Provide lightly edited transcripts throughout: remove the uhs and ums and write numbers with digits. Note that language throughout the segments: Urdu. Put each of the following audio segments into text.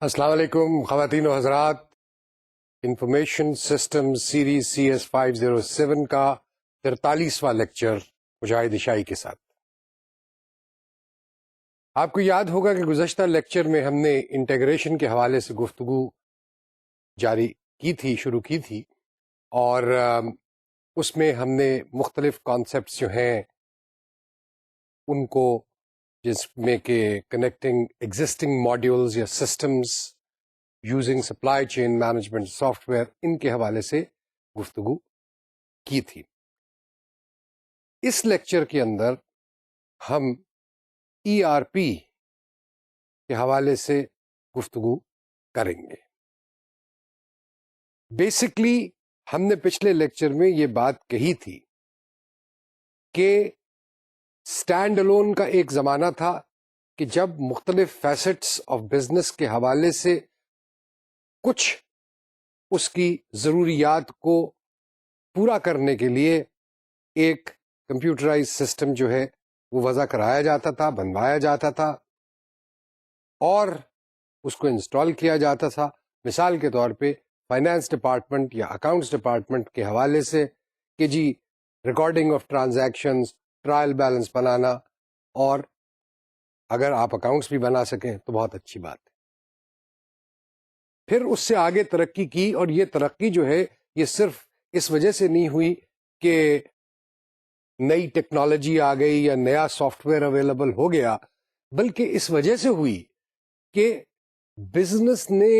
السلام علیکم خواتین و حضرات. انفارمیشن سسٹم سیریز CS507 کا 43واں لیکچر مجاہد عشائی کے ساتھ. آپ کو یاد ہوگا کہ گزشتہ لیکچر میں ہم نے انٹیگریشن کے حوالے سے گفتگو جاری کی تھی، شروع کی تھی، اور اس میں ہم نے مختلف کانسیپٹس جو ہیں ان کو، جس میں کہ کنیکٹنگ ایگزسٹنگ ماڈیولز یا systems using supply chain management software, ان کے حوالے سے گفتگو کی تھی. اس لیکچر کے اندر ہم ERP کے حوالے سے گفتگو کریں گے. بیسکلی ہم نے پچھلے لیکچر میں یہ بات کہی تھی کہ اسٹینڈ الون کا ایک زمانہ تھا کہ جب مختلف فیسٹس آف بزنس کے حوالے سے کچھ اس کی ضروریات کو پورا کرنے کے لیے ایک کمپیوٹرائز سسٹم جو ہے وہ وضع کرایا جاتا تھا، بنوایا جاتا تھا اور اس کو انسٹال کیا جاتا تھا. مثال کے طور پہ فائنانس ڈپارٹمنٹ یا اکاؤنٹس ڈپارٹمنٹ کے حوالے سے کہ جی recording of transactions, trial balance بنانا، اور اگر آپ اکاؤنٹس بھی بنا سکیں تو بہت اچھی بات ہے. پھر اس سے آگے ترقی کی، اور یہ ترقی جو ہے یہ صرف اس وجہ سے نہیں ہوئی کہ نئی ٹیکنالوجی آ گئی یا نیا سافٹ ویئر اویلیبل ہو گیا، بلکہ اس وجہ سے ہوئی کہ بزنس نے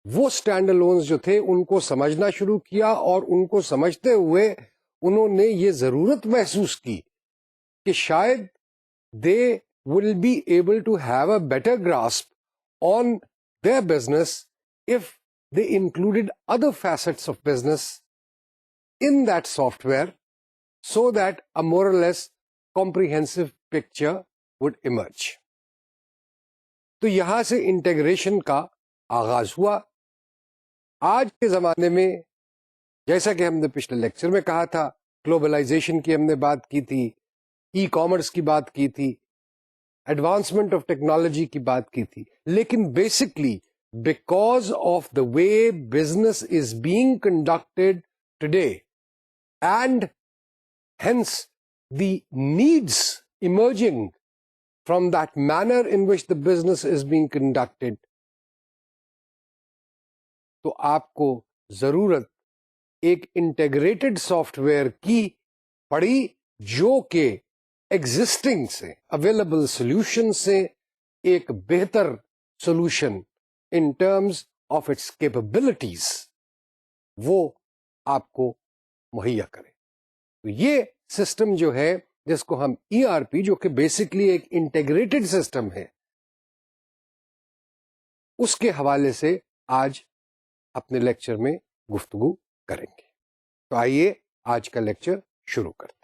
وہ اسٹینڈ الونز جو تھے ان کو سمجھنا شروع کیا، اور ان کو سمجھتے ہوئے انہوں نے یہ ضرورت محسوس کی کہ شاید they will be able to have a better grasp on their business if they included other facets of business in that software, so that a more or less comprehensive picture would emerge. تو یہاں سے انٹیگریشن کا آغاز ہوا. آج کے زمانے میں جیسا کہ ہم نے پچھلے لیکچر میں کہا تھا، گلوبلائزیشن کی ہم نے بات کی تھی، ای کامرس کی بات کی تھی، ایڈوانسمنٹ آف ٹیکنالوجی کی بات کی تھی، لیکن basically because of the way business is being conducted today and hence the needs emerging from that manner in which the business is being conducted, تو آپ کو ضرورت ایک انٹیگریٹڈ سافٹ ویئر کی پڑی جو کہ ایگزسٹنگ سے، اویلیبل سولوشن سے ایک بہتر solution in terms of its capabilities وہ آپ کو مہیا کرے. تو یہ سسٹم جو ہے جس کو ہم ERP، جو کہ بیسکلی ایک انٹیگریٹڈ سسٹم ہے، اس کے حوالے سے آج اپنے لیکچر میں گفتگو کریں گے. تو آئیے آج کا لیکچر شروع کرتے ہیں.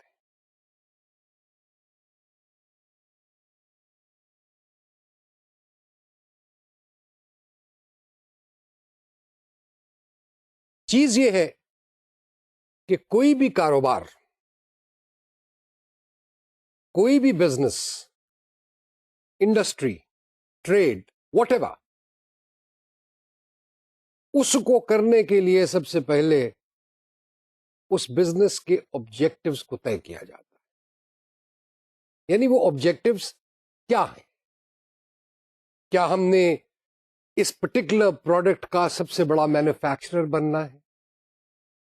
چیز یہ ہے کہ کوئی بھی کاروبار، کوئی بھی business, industry, trade, whatever, اس کو کرنے کے لیے سب سے پہلے اس بزنس کے آبجیکٹوز کو طے کیا جاتا ہے. یعنی وہ آبجیکٹوز کیا ہیں؟ کیا ہم نے اس پرٹیکولر پروڈکٹ کا سب سے بڑا مینوفیکچرر بننا ہے؟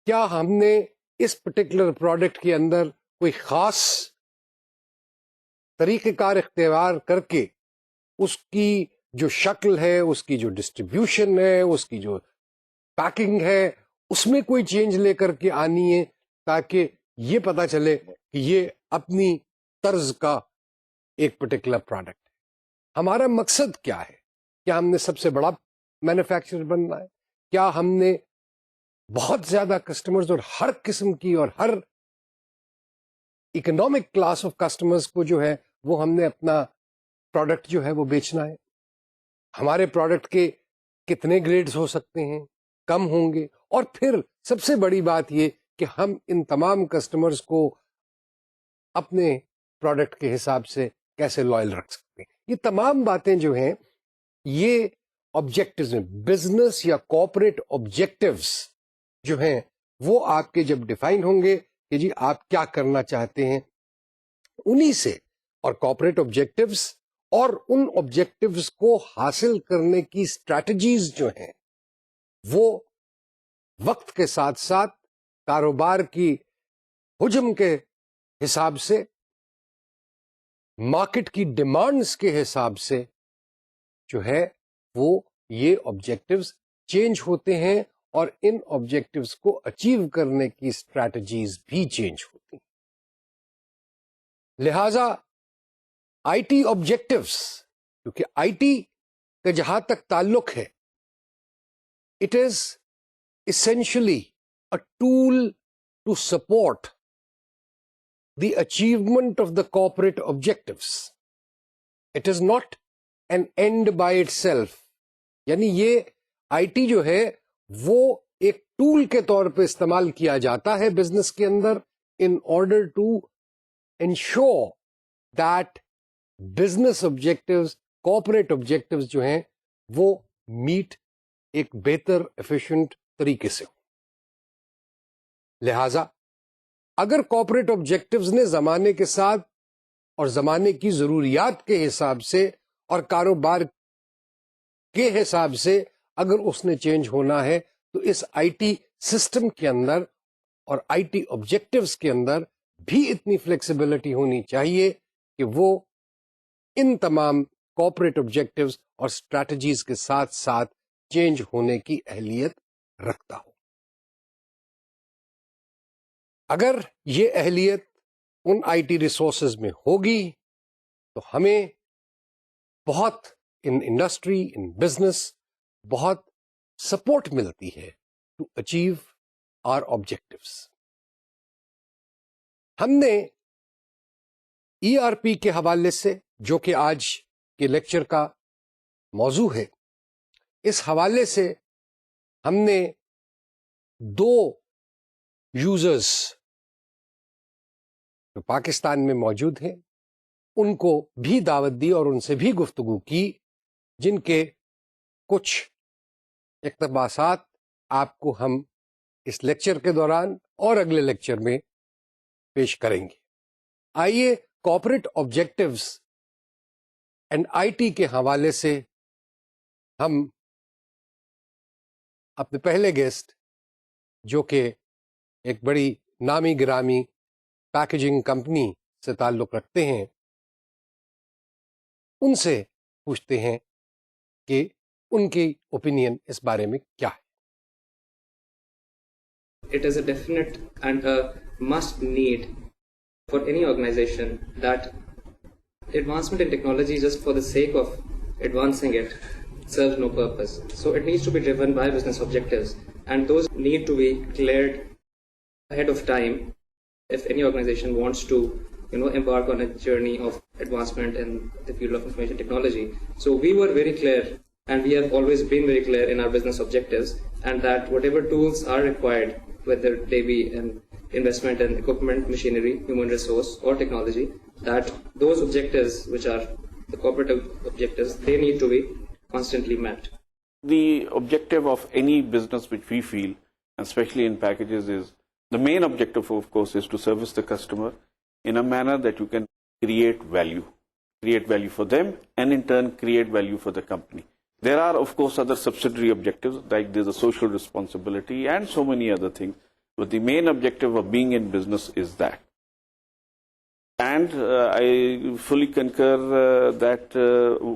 کیا ہم نے اس پرٹیکولر پروڈکٹ کے اندر کوئی خاص طریقہ کار اختیار کر کے اس کی جو شکل ہے، اس کی جو ڈسٹریبیوشن ہے، اس کی جو پیکنگ ہے، اس میں کوئی چینج لے کر کے آنی ہے تاکہ یہ پتا چلے کہ یہ اپنی طرز کا ایک پرٹیکولر پروڈکٹ ہے؟ ہمارا مقصد کیا ہے؟ کیا ہم نے سب سے بڑا مینوفیکچرر بننا ہے؟ کیا ہم نے بہت زیادہ کسٹمرز اور ہر قسم کی اور ہر اکنامک کلاس آف کسٹمرز کو جو ہے وہ ہم نے اپنا پروڈکٹ جو ہے وہ بیچنا ہے؟ ہمارے پروڈکٹ کے کتنے گریڈز ہو سکتے ہیں، کم ہوں گے؟ اور پھر سب سے بڑی بات یہ کہ ہم ان تمام کسٹمرز کو اپنے پروڈکٹ کے حساب سے کیسے لائل رکھ سکتے ہیں. یہ تمام باتیں جو ہیں یہ آبجیکٹوز میں بزنس یا کارپوریٹ آبجیکٹوز جو ہیں وہ آپ کے جب ڈیفائن ہوں گے کہ جی آپ کیا کرنا چاہتے ہیں، انہی سے اور کارپوریٹ آبجیکٹوز اور ان آبجیکٹوز کو حاصل کرنے کی اسٹریٹجیز جو ہیں وہ وقت کے ساتھ ساتھ کاروبار کی حجم کے حساب سے، مارکیٹ کی ڈیمانڈز کے حساب سے جو ہے وہ یہ آبجیکٹوز چینج ہوتے ہیں اور ان آبجیکٹوز کو اچیو کرنے کی اسٹریٹجیز بھی چینج ہوتی ہیں. لہذا آئی ٹی آبجیکٹوز، کیونکہ آئی ٹی کا جہاں تک تعلق ہے، it is essentially a tool to support the achievement of the corporate objectives. It is not an end by itself. یعنی یہ آئی ٹی جو ہے وہ ایک ٹول کے طور پہ استعمال کیا جاتا ہے بزنس کے اندر in order to ensure that business objectives, corporate objectives جو ہیں وہ meet ایک بہتر efficient طریقے سے ہو. لہذا اگر کارپوریٹ آبجیکٹوز نے زمانے کے ساتھ اور زمانے کی ضروریات کے حساب سے اور کاروبار کے حساب سے اگر اس نے چینج ہونا ہے تو اس آئی ٹی سسٹم کے اندر اور آئی ٹی آبجیکٹوز کے اندر بھی اتنی فلیکسیبلٹی ہونی چاہیے کہ وہ ان تمام کارپوریٹ آبجیکٹوز اور اسٹریٹجیز کے ساتھ ساتھ چینج ہونے کی اہلیت رکھتا ہو. اگر یہ اہلیت ان آئی ٹی ریسورسز میں ہوگی تو ہمیں بہت ان انڈسٹری ان بزنس بہت سپورٹ ملتی ہے ٹو اچیو آر آبجیکٹوز. ہم نے ای آر پی کے حوالے سے، جو کہ آج کے لیکچر کا موضوع ہے، اس حوالے سے ہم نے دو یوزرز جو پاکستان میں موجود ہیں ان کو بھی دعوت دی اور ان سے بھی گفتگو کی، جن کے کچھ اقتباسات آپ کو ہم اس لیکچر کے دوران اور اگلے لیکچر میں پیش کریں گے. آئیے corporate objectives and I T کے حوالے سے ہم اپنے پہلے گیسٹ، جو کہ ایک بڑی نامی گرامی پیکیجنگ کمپنی سے تعلق رکھتے ہیں، ان سے پوچھتے ہیں کہ ان کی اوپینین اس بارے میں کیا ہے. It is a definite and a must need for any organization that advancement in technology just for the sake of advancing it serves no purpose. So it needs to be driven by business objectives, and those need to be cleared ahead of time if any organization wants to embark on a journey of advancement in the field of information technology. So we were very clear, and we have always been very clear in our business objectives, and that whatever tools are required, whether they be an investment in equipment, machinery, human resource or technology, that those objectives, which are the corporate objectives, they need to be constantly met. The objective of any business which we feel, especially in packages, is the main objective, of course, is to service the customer in a manner that you can create value for them, and in turn create value for the company. There are, of course, other subsidiary objectives, like there's a social responsibility and so many other things. But the main objective of being in business is that. And I fully concur that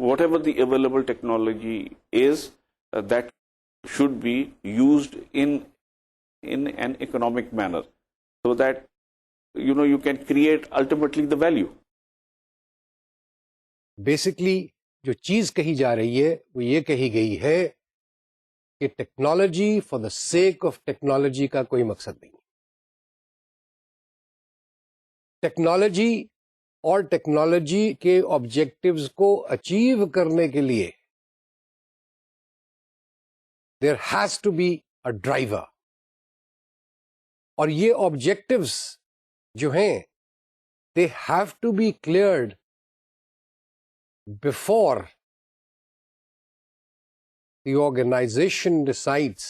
whatever the available technology is, that should be used in an economic manner, so that you can create ultimately the value. Basically, جو چیز کہی جا رہی ہے وہ یہ کہی گئی ہے کہ technology for the sake of technology کا کوئی مقصد نہیں. ٹیکنالوجی اور ٹیکنالوجی کے آبجیکٹوز کو اچیو کرنے کے لیے there has to be a driver, اور یہ آبجیکٹوز جو ہیں they have to be cleared before the organization decides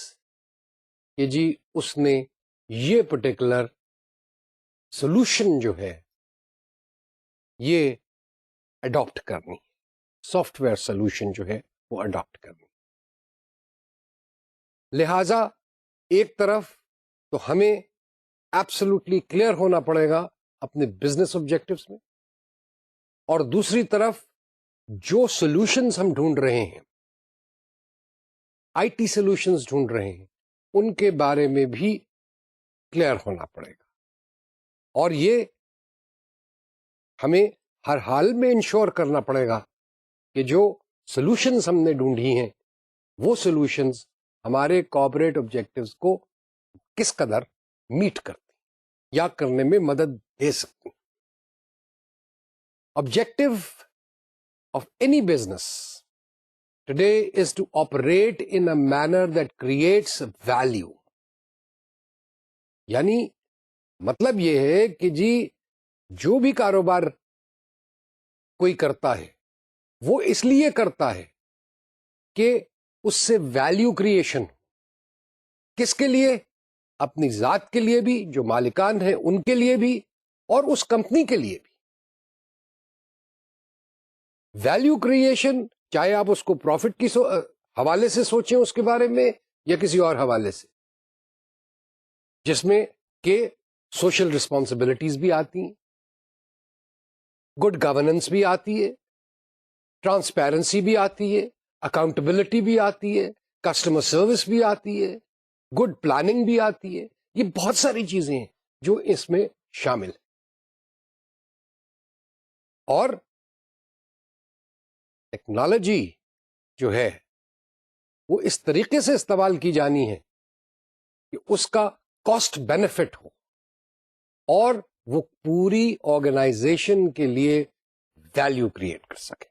کہ جی اس نے یہ پرٹیکولر سولوشن جو ہے یہ اڈاپٹ کرنی، سافٹ ویئر سولوشن جو ہے وہ اڈاپٹ کرنی. لہذا ایک طرف تو ہمیں ایبسولوٹلی کلیئر ہونا پڑے گا اپنے بزنس آبجیکٹوز میں، اور دوسری طرف جو سولوشنز ہم ڈھونڈ رہے ہیں، آئی ٹی سولوشنز ڈھونڈ رہے ہیں، ان کے بارے میں بھی کلیئر ہونا پڑے گا. اور یہ ہمیں ہر حال میں انشور کرنا پڑے گا کہ جو سولوشنز ہم نے ڈھونڈی ہیں وہ سولوشنز ہمارے کارپوریٹ آبجیکٹوز کو کس قدر میٹ کرتی یا کرنے میں مدد دے سکتی. Objective of any business today is to operate in a manner that creates value. یعنی مطلب یہ ہے کہ جی جو بھی کاروبار کوئی کرتا ہے وہ اس لیے کرتا ہے کہ اس سے ویلیو کریشن. کس کے لیے؟ اپنی ذات کے لیے بھی، جو مالکان ہیں ان کے لیے بھی، اور اس کمپنی کے لیے بھی. ویلیو کریشن چاہے آپ اس کو پروفٹ کی حوالے سے سوچیں اس کے بارے میں، یا کسی اور حوالے سے، جس میں کہ سوشل رسپانسبلٹیز بھی آتی ہیں، گڈ گورننس بھی آتی ہے، ٹرانسپیرنسی بھی آتی ہے، اکاؤنٹیبلٹی بھی آتی ہے، کسٹمر سروس بھی آتی ہے، گڈ پلاننگ بھی آتی ہے. یہ بہت ساری چیزیں ہیں جو اس میں شامل ہیں. اور ٹیکنالوجی جو ہے وہ اس طریقے سے استعمال کی جانی ہے کہ اس کا کاسٹ بینیفٹ ہو اور وہ پوری آرگنائزیشن کے لیے ویلیو کریٹ کر سکے.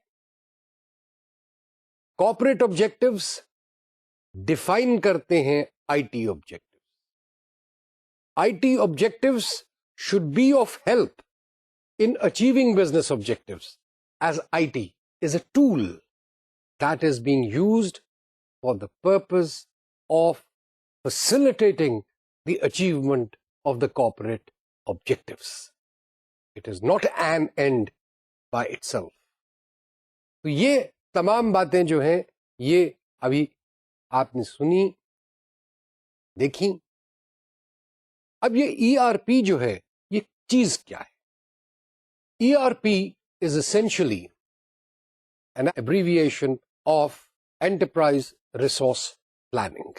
کارپوریٹ آبجیکٹوز ڈیفائن کرتے ہیں I T objective. I T objectives should be of help in achieving business objectives, as I T is a tool that is being used for the purpose of facilitating the achievement of the corporate objectives. It is not an end by itself. تو یہ تمام باتیں جو ہیں یہ ابھی آپ نے سنی، دیکھی. اب یہ ای آر پی جو ہے یہ چیز کیا ہے؟ ای R P is essentially an abbreviation of Enterprise Resource Planning.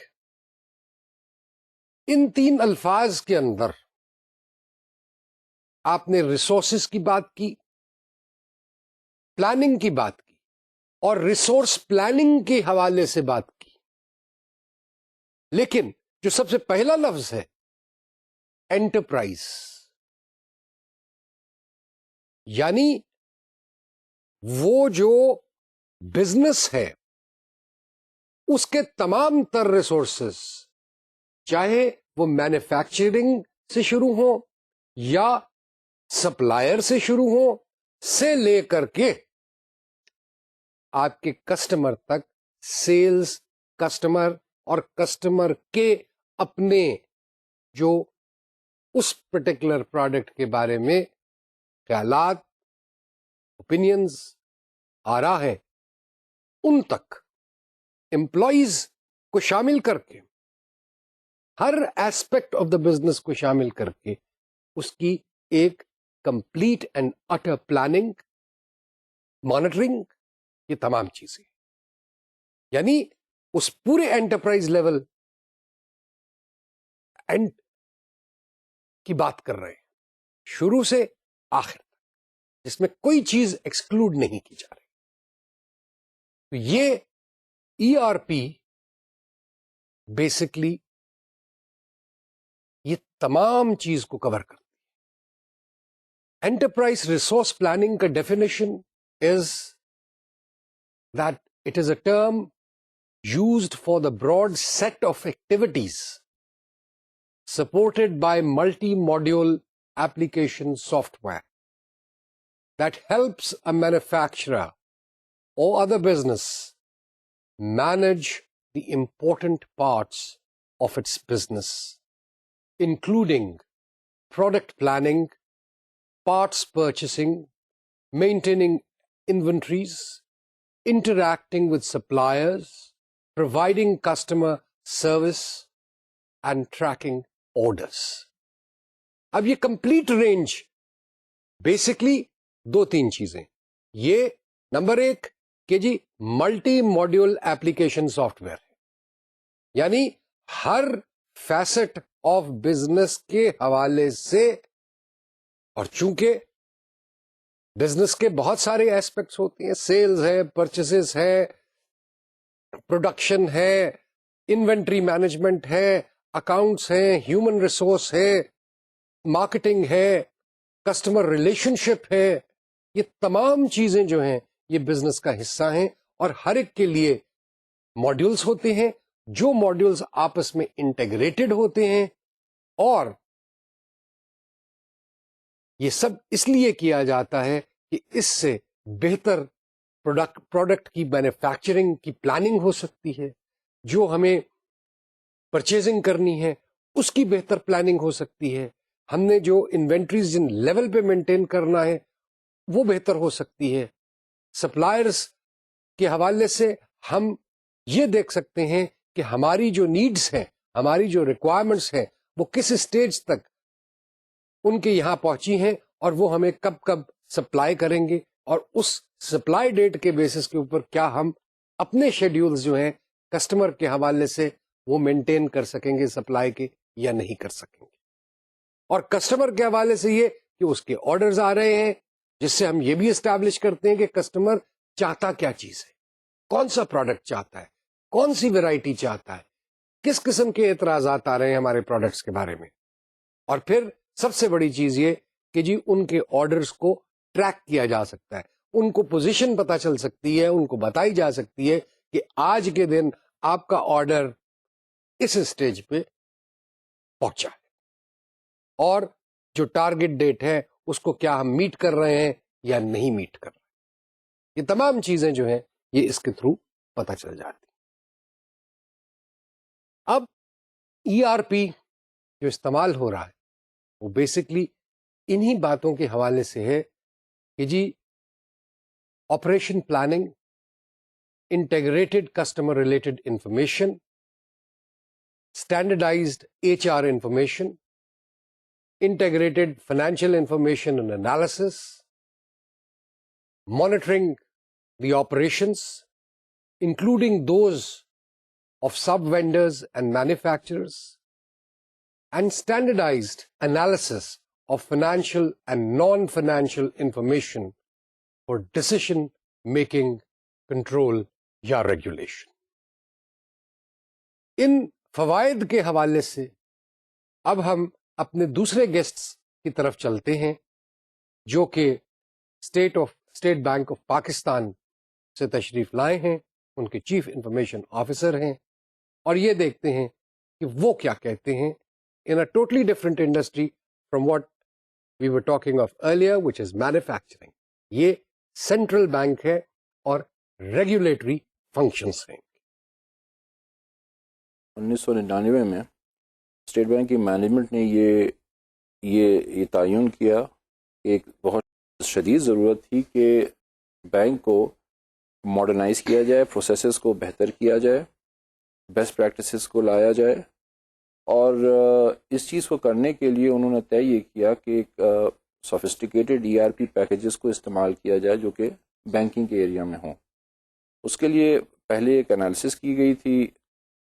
ان تین الفاظ کے اندر آپ نے ریسورسز کی بات کی، پلاننگ کی بات کی، اور ریسورس پلاننگ کے حوالے سے بات کی. لیکن جو سب سے پہلا لفظ ہے انٹرپرائز، یعنی وہ جو بزنس ہے اس کے تمام تر ریسورسز، چاہے وہ مینوفیکچرنگ سے شروع ہو یا سپلائر سے شروع ہو، سے لے کر کے آپ کے کسٹمر تک، سیلز، کسٹمر اور کسٹمر کے اپنے جو اس پرٹیکولر پروڈکٹ کے بارے میں خیالات، اوپینینز، آرا ہے، ان تک امپلائیز کو شامل کر کے، ہر ایسپیکٹ آف دا بزنس کو شامل کر کے اس کی ایک کمپلیٹ اینڈ اٹر پلاننگ، مانیٹرنگ، یہ تمام چیزیں، یعنی اس پورے انٹرپرائز لیول اینڈ کی بات کر رہے ہیں، شروع سے آخر تک، جس میں کوئی چیز ایکسکلوڈ نہیں کی جا رہی. تو یہ ای آر پی بیسکلی یہ تمام چیز کو کور کرتی ہے. انٹرپرائز ریسورس پلاننگ کا definition is that it is a term used for the broad set of activities supported by multi-module application software that helps a manufacturer or other business manage the important parts of its business, including product planning, parts purchasing, maintaining inventories, interacting with suppliers, providing customer service, and tracking orders. اب یہ کمپلیٹ رینج بیسکلی دو تین چیزیں. یہ نمبر ایک کہ جی multi module application software ہے، یعنی ہر فیسٹ آف بزنس کے حوالے سے، اور چونکہ بزنس کے بہت سارے ایسپیکٹس ہوتے ہیں، سیلز ہے، پرچیزز ہے، پروڈکشن ہے، انوینٹری مینجمنٹ ہے، اکاؤنٹس ہیں، ہیومن ریسورس ہے، مارکیٹنگ ہے، کسٹمر ریلیشن شپ ہے، یہ تمام چیزیں جو ہیں یہ بزنس کا حصہ ہیں، اور ہر ایک کے لیے ماڈیولز ہوتے ہیں، جو ماڈیولز آپس میں انٹیگریٹڈ ہوتے ہیں، اور یہ سب اس لیے کیا جاتا ہے کہ اس سے بہتر پروڈکٹ کی مینوفیکچرنگ کی پلاننگ ہو سکتی ہے، جو ہمیں پرچیزنگ کرنی ہے اس کی بہتر پلاننگ ہو سکتی ہے، ہم نے جو انوینٹریز جن لیول پہ مینٹین کرنا ہے وہ بہتر ہو سکتی ہے، سپلائرز کے حوالے سے ہم یہ دیکھ سکتے ہیں کہ ہماری جو نیڈز ہیں، ہماری جو ریکوائرمنٹس ہیں، وہ کس اسٹیج تک ان کے یہاں پہنچی ہیں، اور وہ ہمیں کب کب سپلائی کریں گے، اور اس سپلائی ڈیٹ کے بیسس کے اوپر کیا ہم اپنے شیڈیولز جو ہیں کسٹمر کے حوالے سے وہ مینٹین کر سکیں گے سپلائی کے یا نہیں کر سکیں گے. اور کسٹمر کے حوالے سے یہ کہ اس کے آرڈرز آ رہے ہیں، جس سے ہم یہ بھی اسٹیبلش کرتے ہیں کہ کسٹمر چاہتا کیا چیز ہے، کون سا پروڈکٹ چاہتا ہے، کون سی ویرائٹی چاہتا ہے، کس قسم کے اعتراضات آ رہے ہیں ہمارے پروڈکٹس کے بارے میں. اور پھر سب سے بڑی چیز یہ کہ جی ان کے آرڈرز کو ٹریک کیا جا سکتا ہے، ان کو پوزیشن پتا چل سکتی ہے، ان کو بتائی جا سکتی ہے کہ آج کے دن آپ کا آرڈر اس اسٹیج پہ پہنچا ہے، اور جو ٹارگٹ ڈیٹ ہے اس کو کیا ہم میٹ کر رہے ہیں یا نہیں میٹ کر رہے ہیں. یہ تمام چیزیں جو ہیں یہ اس کے تھرو پتہ چل جاتی. اب ERP جو استعمال ہو رہا ہے وہ بیسکلی انہی باتوں کے حوالے سے ہے کہ جی operation planning, integrated customer related information, standardized HR information, integrated financial information and analysis, monitoring the operations, including those of sub-vendors and manufacturers, and standardized analysis of financial and non-financial information for decision-making, control یا regulation. ان فوائد کے حوالے سے اب ہم اپنے دوسرے گیسٹس کی طرف چلتے ہیں جو کہ اسٹیٹ بینک آف پاکستان سے تشریف لائے ہیں، ان کے چیف انفارمیشن آفیسر ہیں، اور یہ دیکھتے ہیں کہ وہ کیا کہتے ہیں in a totally different industry from what we were talking of earlier which is manufacturing. یہ سینٹرل بینک ہے اور ریگولیٹری فنکشنز ہیں. 1999 میں اسٹیٹ بینک کی مینجمنٹ نے یہ تعین کیا کہ ایک بہت شدید ضرورت تھی کہ بینک کو ماڈرنائز کیا جائے، پروسیسز کو بہتر کیا جائے، بیسٹ پریکٹسز کو لایا جائے، اور اس چیز کو کرنے کے لیے انہوں نے طے یہ کیا کہ ایک سوفسٹیکیٹڈ ERP پیکیجز کو استعمال کیا جائے جو کہ بینکنگ کے ایریا میں ہوں. اس کے لیے پہلے ایک انالیسس کی گئی تھی.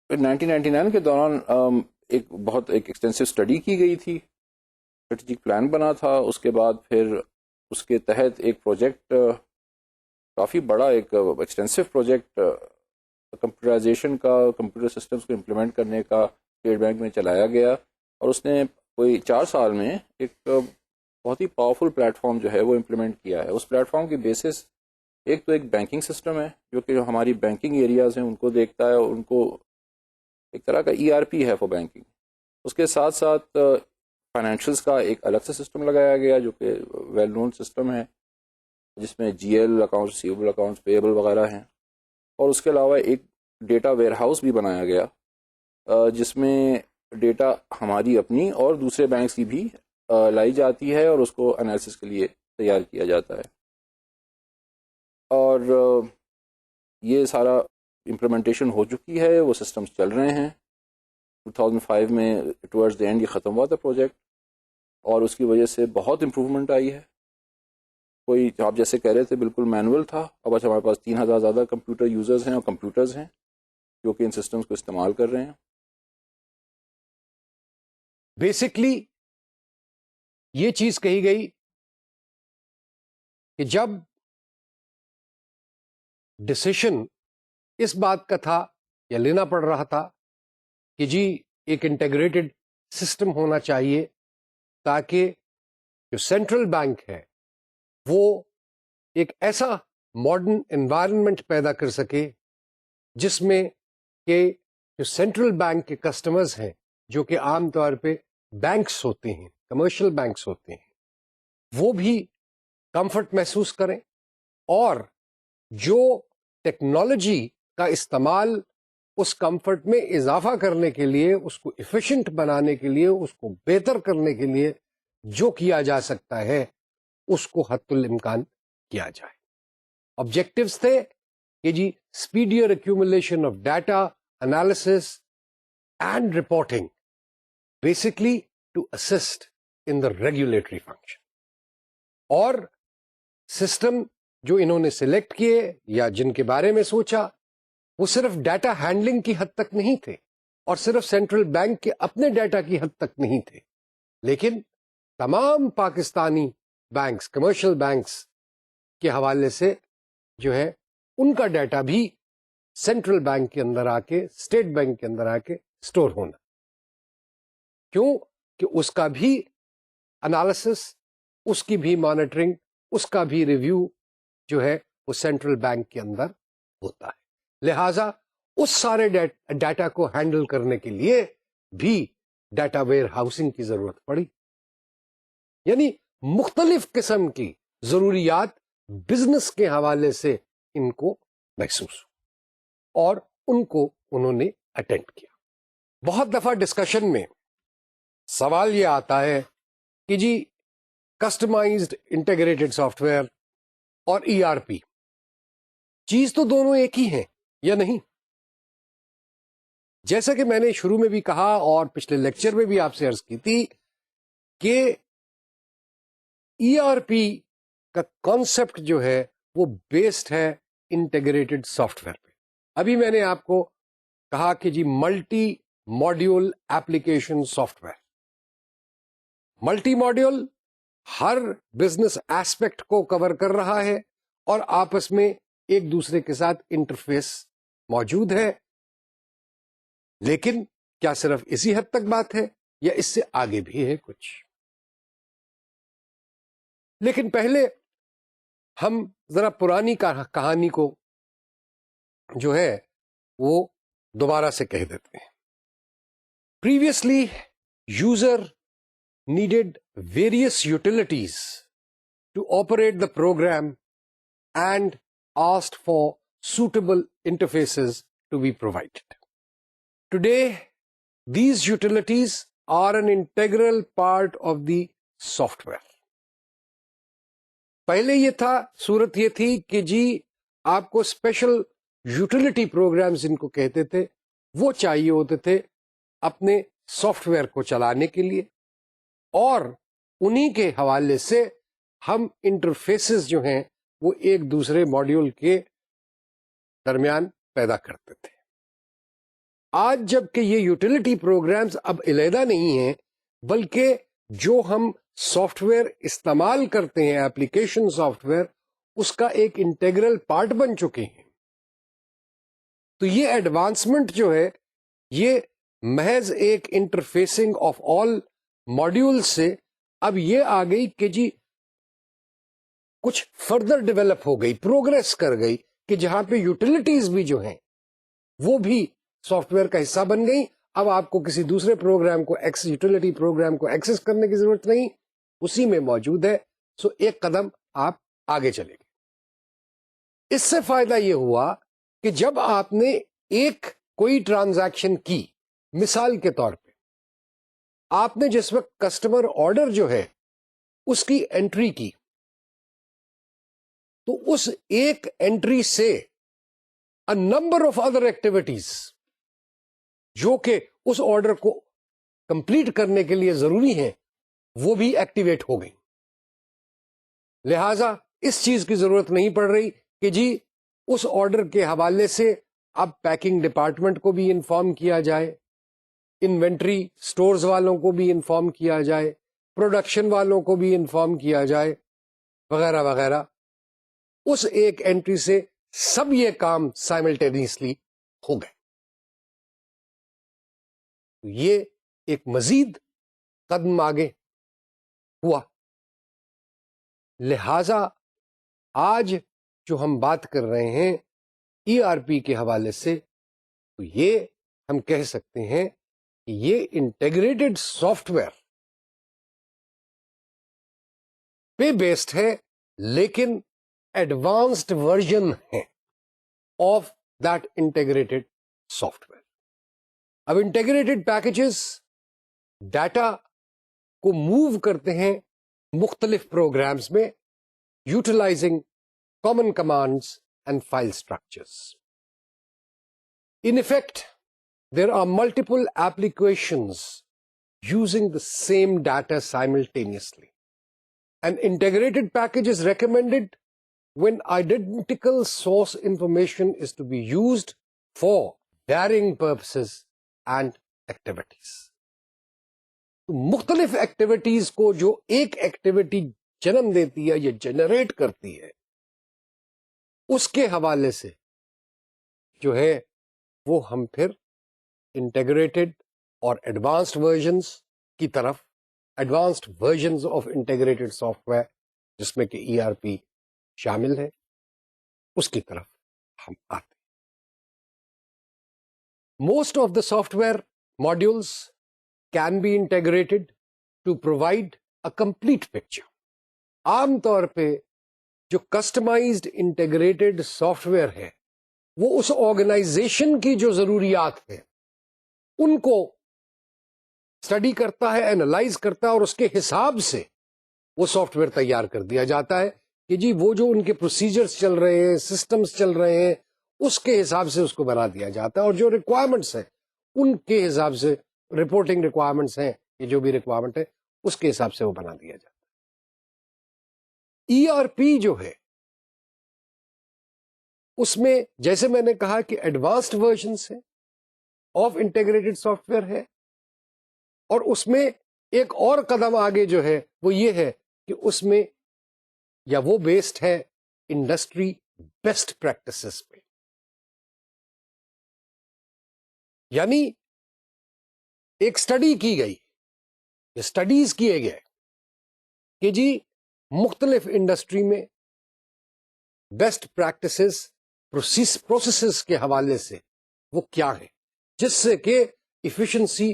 1999 کے دوران ایک ایکسٹینسو اسٹڈی کی گئی تھی، اسٹریٹجک پلان بنا تھا. اس کے بعد پھر اس کے تحت ایک پروجیکٹ، کافی بڑا ایک ایکسٹینسو پروجیکٹ کمپیوٹرائزیشن کا، کمپیوٹر سسٹمز کو امپلیمنٹ کرنے کا اسٹیٹ بینک میں چلایا گیا، اور اس نے کوئی 4 سال میں ایک بہت ہی پاورفل پلیٹ فارم جو ہے وہ امپلیمنٹ کیا ہے. اس پلیٹ فارم کی بیسس ایک تو ایک بینکنگ سسٹم ہے جو کہ ہماری بینکنگ ایریاز ہیں ان کو دیکھتا ہے، اور ان کو ایک طرح کا ERP ہے فار بینکنگ. اس کے ساتھ ساتھ فائنینشلز کا ایک الگ سے سسٹم لگایا گیا جو کہ ویل نون سسٹم ہے، جس میں GL accounts, receivable accounts, payable وغیرہ ہیں. اور اس کے علاوہ ایک ڈیٹا ویئر ہاؤس بھی بنایا گیا جس میں ڈیٹا ہماری اپنی اور دوسرے بینکس کی بھی لائی جاتی ہے اور اس کو انالیسس کے لیے تیار کیا جاتا ہے. اور یہ سارا امپلیمنٹیشن ہو چکی ہے, وہ سسٹمز چل رہے ہیں. 2005 میں ٹورڈز دی اینڈ یہ ختم ہوا تھا پروجیکٹ, اور اس کی وجہ سے بہت امپروومنٹ آئی ہے. کوئی آپ جیسے کہہ رہے تھے بالکل مینول تھا, اب اچھا ہمارے پاس 3000 زیادہ کمپیوٹر یوزرز ہیں اور کمپیوٹرز ہیں جو کہ ان سسٹمز کو استعمال کر رہے ہیں. بیسکلی یہ چیز کہی گئی کہ جب ڈسیشن اس بات کا تھا یا لینا پڑ رہا تھا کہ جی ایک انٹیگریٹڈ سسٹم ہونا چاہیے تاکہ جو سینٹرل بینک ہے وہ ایک ایسا ماڈرن انوائرمنٹ پیدا کر سکے جس میں کہ جو سینٹرل بینک کے کسٹمرز ہیں, جو کہ عام طور پہ بینکس ہوتے ہیں, کمرشل بینکس ہوتے ہیں, وہ بھی کمفرٹ محسوس کریں, اور جو ٹیکنالوجی کا استعمال اس کمفرٹ میں اضافہ کرنے کے لیے, اس کو ایفیشینٹ بنانے کے لیے, اس کو بہتر کرنے کے لیے جو کیا جا سکتا ہے اس کو حد الامکان کیا جائے. آبجیکٹوز تھے کہ جی speedier accumulation of data, analysis and reporting, basically to assist in the regulatory function. اور سسٹم جو انہوں نے سلیکٹ کیے یا جن کے بارے میں سوچا وہ صرف ڈیٹا ہینڈلنگ کی حد تک نہیں تھے, اور صرف سینٹرل بینک کے اپنے ڈیٹا کی حد تک نہیں تھے, لیکن تمام پاکستانی بینکس, کمرشل بینکس کے حوالے سے جو ہے ان کا ڈیٹا بھی سینٹرل بینک کے اندر آ کے, اسٹیٹ بینک کے اندر آ کے سٹور ہونا. کیوں کہ اس کا بھی انالیسس, اس کی بھی مانیٹرنگ, اس کا بھی ریویو جو ہے وہ سینٹرل بینک کے اندر ہوتا ہے. لہذا اس سارے ڈیٹا کو ہینڈل کرنے کے لیے بھی ڈیٹا ویئر ہاؤسنگ کی ضرورت پڑی. یعنی مختلف قسم کی ضروریات بزنس کے حوالے سے ان کو محسوس ہو اور ان کو انہوں نے اٹینڈ کیا. بہت دفعہ ڈسکشن میں سوال یہ آتا ہے کہ جی کسٹمائزڈ انٹیگریٹڈ سافٹ ویئر اور ERP چیز تو دونوں ایک ہی ہیں یا نہیں؟ جیسا کہ میں نے شروع میں بھی کہا اور پچھلے لیکچر میں بھی آپ سے عرض کی تھی کہ ERP کا کانسیپٹ جو ہے وہ بیسڈ ہے انٹیگریٹڈ سافٹ ویئر پہ. ابھی میں نے آپ کو کہا کہ جی multi module application software. Multi module ہر بزنس ایسپیکٹ کو کور کر رہا ہے اور آپس میں ایک دوسرے کے ساتھ انٹرفیس موجود ہے, لیکن کیا صرف اسی حد تک بات ہے یا اس سے آگے بھی ہے کچھ؟ لیکن پہلے ہم ذرا پرانی کہانی کو جو ہے وہ دوبارہ سے کہہ دیتے ہیں. Previously user needed various utilities to operate the program and asked for suitable interfaces to be provided. Today, these utilities are an integral part of the software. پہلے یہ تھا, صورت یہ تھی کہ جی آپ کو اسپیشل یوٹیلیٹی پروگرامز ان کو کہتے تھے, وہ چاہیے ہوتے تھے اپنے سافٹ ویئر کو چلانے کے لیے, اور انہی کے حوالے سے ہم انٹرفیسز جو ہیں وہ ایک دوسرے ماڈیول کے درمیان پیدا کرتے تھے. آج جب کہ یہ یوٹیلیٹی پروگرامز اب علیحدہ نہیں ہیں, بلکہ جو ہم سافٹ ویئر استعمال کرتے ہیں, ایپلیکیشن سافٹ ویئر, اس کا ایک انٹیگرل پارٹ بن چکے ہیں. تو یہ ایڈوانسمنٹ جو ہے یہ محض ایک انٹرفیسنگ آف آل ماڈیول سے اب یہ آ گئی کہ جی کچھ فردر ڈیولپ ہو گئی, پروگریس کر گئی, کہ جہاں پہ یوٹیلیٹیز بھی جو ہیں وہ بھی سافٹ ویئر کا حصہ بن گئی. اب آپ کو کسی دوسرے پروگرام کو یوٹیلیٹی پروگرام کو ایکسس کرنے کی ضرورت نہیں, اسی میں موجود ہے. سو ایک قدم آپ آگے چلے گئے. اس سے فائدہ یہ ہوا کہ جب آپ نے ایک کوئی ٹرانزیکشن کی، مثال کے طور پہ آپ نے جس وقت کسٹمر آرڈر جو ہے اس کی انٹری کی، تو اس ایک انٹری سے a number of other activities جو کہ اس آرڈر کو کمپلیٹ کرنے کے لیے ضروری ہیں وہ بھی ایکٹیویٹ ہو گئی. لہذا اس چیز کی ضرورت نہیں پڑ رہی کہ جی اس آرڈر کے حوالے سے اب پیکنگ ڈپارٹمنٹ کو بھی انفارم کیا جائے، انوینٹری سٹورز والوں کو بھی انفارم کیا جائے، پروڈکشن والوں کو بھی انفارم کیا جائے، وغیرہ وغیرہ. اس ایک انٹری سے سب یہ کام سائملٹینیسلی ہو گئے. یہ ایک مزید قدم آگے ہوا. لہذا آج جو ہم بات کر رہے ہیں ای آر پی کے حوالے سے، تو یہ ہم کہہ سکتے ہیں کہ یہ انٹیگریٹڈ سافٹ ویئر پہ بیسڈ ہے، لیکن ایڈوانسڈ ورژن ہے of that integrated software. اب انٹیگریٹڈ پیکجز ڈیٹا کو موو کرتے ہیں مختلف پروگرامز میں، utilising common commands and file structures. In effect, there are multiple applications using the same data simultaneously. An integrated package is recommended when identical source information is to be used for varying purposes and activities. تو مختلف ایکٹیویٹیز کو جو ایک ایکٹیویٹی جنم دیتی ہے یا جنریٹ کرتی ہے، اس کے حوالے سے جو ہے وہ ہم پھر انٹیگریٹڈ اور ایڈوانسڈ ورژنز کی طرف، advanced versions of integrated soft where جس میں کہ ای آر پی شامل ہے، اس کی طرف ہم آتے ہیں. Most of the software modules can be integrated to provide a complete picture. عام طور پہ جو کسٹمائزڈ انٹیگریٹڈ سافٹ ویئر ہے وہ اس آرگنائزیشن کی جو ضروریات ہیں ان کو اسٹڈی کرتا ہے، اینالائز کرتا ہے، اور اس کے حساب سے وہ سافٹ ویئر تیار کر دیا جاتا ہے کہ جی وہ جو ان کے پروسیجرز چل رہے ہیں، سسٹمز چل رہے ہیں، اس کے حساب سے اس کو بنا دیا جاتا ہے، اور جو ریکوائرمنٹس ہیں ان کے حساب سے، رپورٹنگ ریکوائرمنٹس ہیں، یہ جو بھی ریکوائرمنٹ ہے اس کے حساب سے وہ بنا دیا جاتا ہے. ای آر پی جو ہے اس میں جیسے میں نے کہا کہ ایڈوانسڈ ورژنس ہیں آف انٹیگریٹڈ سافٹ ویئر ہے، اور اس میں ایک اور قدم آگے جو ہے وہ یہ ہے کہ اس میں یا وہ بیسڈ ہے انڈسٹری بیسٹ پریکٹسز پہ. یعنی ایک اسٹڈی کی گئی، اسٹڈیز کیے گئے کہ جی مختلف انڈسٹری میں بیسٹ پریکٹسز پروسیسز کے حوالے سے وہ کیا ہے، جس سے کہ ایفیشنسی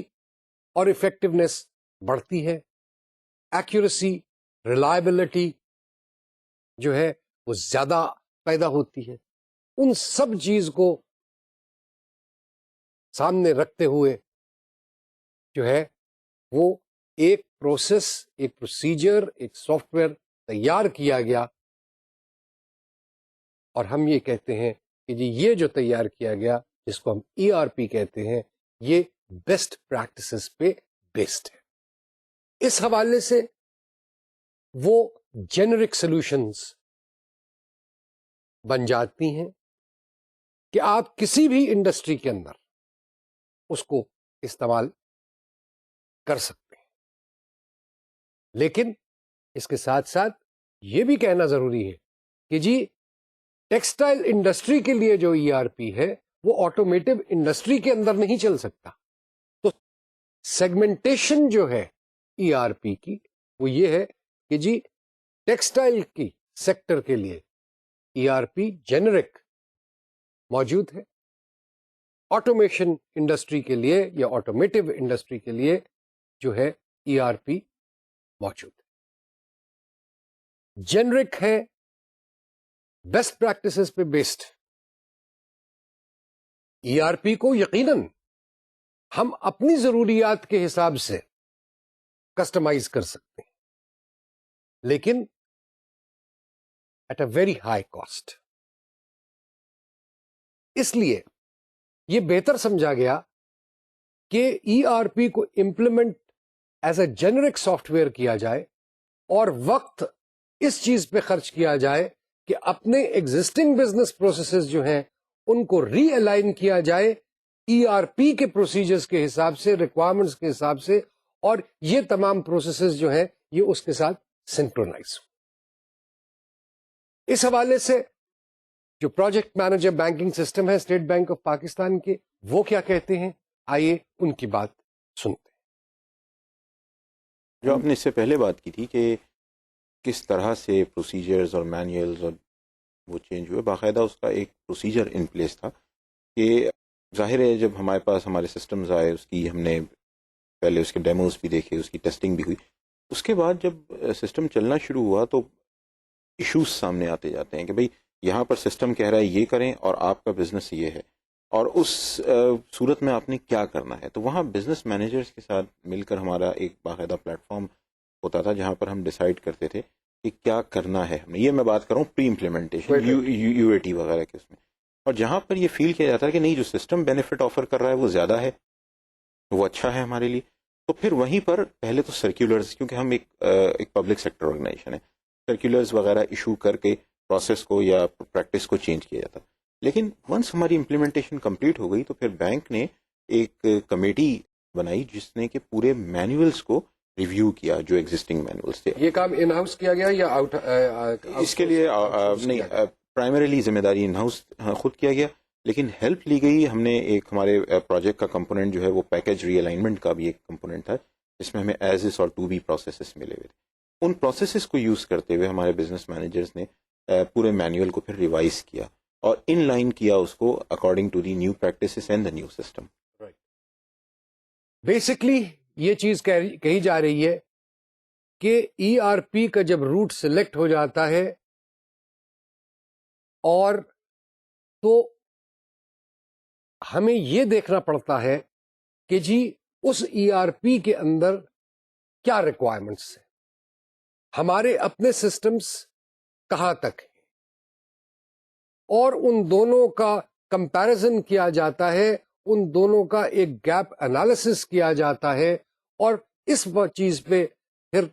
اور افیکٹونیس بڑھتی ہے، ایکوریسی، ریلائبلٹی جو ہے وہ زیادہ پیدا ہوتی ہے. ان سب چیز کو سامنے رکھتے ہوئے جو ہے وہ ایک پروسیس، ایک پروسیجر، ایک سافٹ ویئر تیار کیا گیا، اور ہم یہ کہتے ہیں کہ جی یہ جو تیار کیا گیا جس کو ہم ای آر پی کہتے ہیں یہ بیسٹ پریکٹسز پہ بیسڈ ہے. اس حوالے سے وہ جینرک سولوشنز بن جاتی ہیں کہ آپ کسی بھی انڈسٹری کے اندر اس کو استعمال کر سکتے ہیں. لیکن اس کے ساتھ ساتھ یہ بھی کہنا ضروری ہے کہ جی ٹیکسٹائل انڈسٹری کے لیے جو ای آر پی ہے وہ آٹومیٹو انڈسٹری کے اندر نہیں چل سکتا. تو سیگمنٹیشن جو ہے ای آر پی کی وہ یہ ہے کہ جی ٹیکسٹائل کی سیکٹر کے لیے ای آر پی جینرک موجود ہے، آٹومیشن انڈسٹری کے لیے یا آٹومیٹو انڈسٹری کے لیے جو ہے ای آر پی موجود ہے. جینرک ہے، بیسٹ پریکٹسز پہ بیسڈ، ERP کو یقیناً ہم اپنی ضروریات کے حساب سے کسٹمائز کر سکتے ہیں، لیکن at a very high cost. اس لیے یہ بہتر سمجھا گیا کہ ERP کو implement as a generic software کیا جائے اور وقت اس چیز پہ خرچ کیا جائے کہ اپنے ایگزسٹنگ بزنس پروسیسز جو ہیں ان کو ری الائن کیا جائے ERP کے پروسیجرز کے حساب سے، ریکوائرمنٹس کے حساب سے، اور یہ تمام پروسیسز جو ہیں یہ اس کے ساتھ سنکرونائز ہو. اس حوالے سے جو پروجیکٹ مینیجر بینکنگ سسٹم ہے اسٹیٹ بینک آف پاکستان کے، وہ کیا کہتے ہیں، آئیے ان کی بات سنتے ہیں. جو آپ نے اس سے پہلے بات کی تھی کہ کس طرح سے پروسیجرز اور مینیولز اور وہ چینج ہوئے، باقاعدہ اس کا ایک پروسیجر ان پلیس تھا کہ ظاہر ہے جب ہمارے پاس ہمارے سسٹمز آئے، اس کی ہم نے پہلے اس کے ڈیموز بھی دیکھے، اس کی ٹیسٹنگ بھی ہوئی. اس کے بعد جب سسٹم چلنا شروع ہوا تو ایشوز سامنے آتے جاتے ہیں کہ بھئی یہاں پر سسٹم کہہ رہا ہے یہ کریں اور آپ کا بزنس یہ ہے، اور اس صورت میں آپ نے کیا کرنا ہے. تو وہاں بزنس مینیجرز کے ساتھ مل کر ہمارا ایک باقاعدہ پلیٹ فارم ہوتا تھا جہاں پر ہم ڈیسائیڈ کرتے تھے کہ کیا کرنا ہے. یہ میں بات کر رہا ہوں پری امپلیمنٹیشن UAT وغیرہ کے اس میں، اور جہاں پر یہ فیل کیا جاتا ہے کہ نہیں جو سسٹم بینیفٹ آفر کر رہا ہے وہ زیادہ ہے، وہ اچھا ہے ہمارے لیے، تو پھر وہیں پر پہلے تو سرکولرز، کیونکہ ہم ایک پبلک سیکٹر آرگنائزیشن ہے، سرکولرز وغیرہ ایشو کر کے پروسیس کو یا پریکٹس کو چینج کیا جاتا. لیکن ونس ہماری امپلیمنٹیشن کمپلیٹ ہو گئی تو پھر بینک نے ایک کمیٹی بنائی جس نے کہ پورے مینولز کو ریویو کیا، جو ایگزسٹنگ مینولز تھے. یہ کام ان ہاؤس کیا گیا یا آؤٹ؟ اس کے لیے نہیں، پرائمریلی ذمہ داری ان ہاؤس خود کیا گیا، لیکن ہیلپ لی گئی. ہم نے ایک ہمارے پروجیکٹ کا کمپوننٹ جو ہے وہ پیکج ری الائنمنٹ کا بھی ایک کمپوننٹ تھا، جس میں ہمیں ایز اس اور ٹو بی پروسیسز ملے ہوئے تھے. ان پروسیسز کو یوز کرتے ہوئے ہمارے بزنس مینیجرز نے پورے مینیول کو پھر ریوائز کیا اور ان لائن کیا اس کو according to the new practices and the new system. Basically یہ چیز کہی جا رہی ہے کہ ERP کا جب روٹ سلیکٹ ہو جاتا ہے اور تو ہمیں یہ دیکھنا پڑتا ہے کہ جی اس ERP کے اندر کیا ریکوائرمنٹس ہیں، ہمارے اپنے سسٹمز کہاں تک ہیں، اور ان دونوں کا کمپیرزن کیا جاتا ہے، ان دونوں کا ایک گیپ انالیسس کیا جاتا ہے، اور اس چیز پہ پھر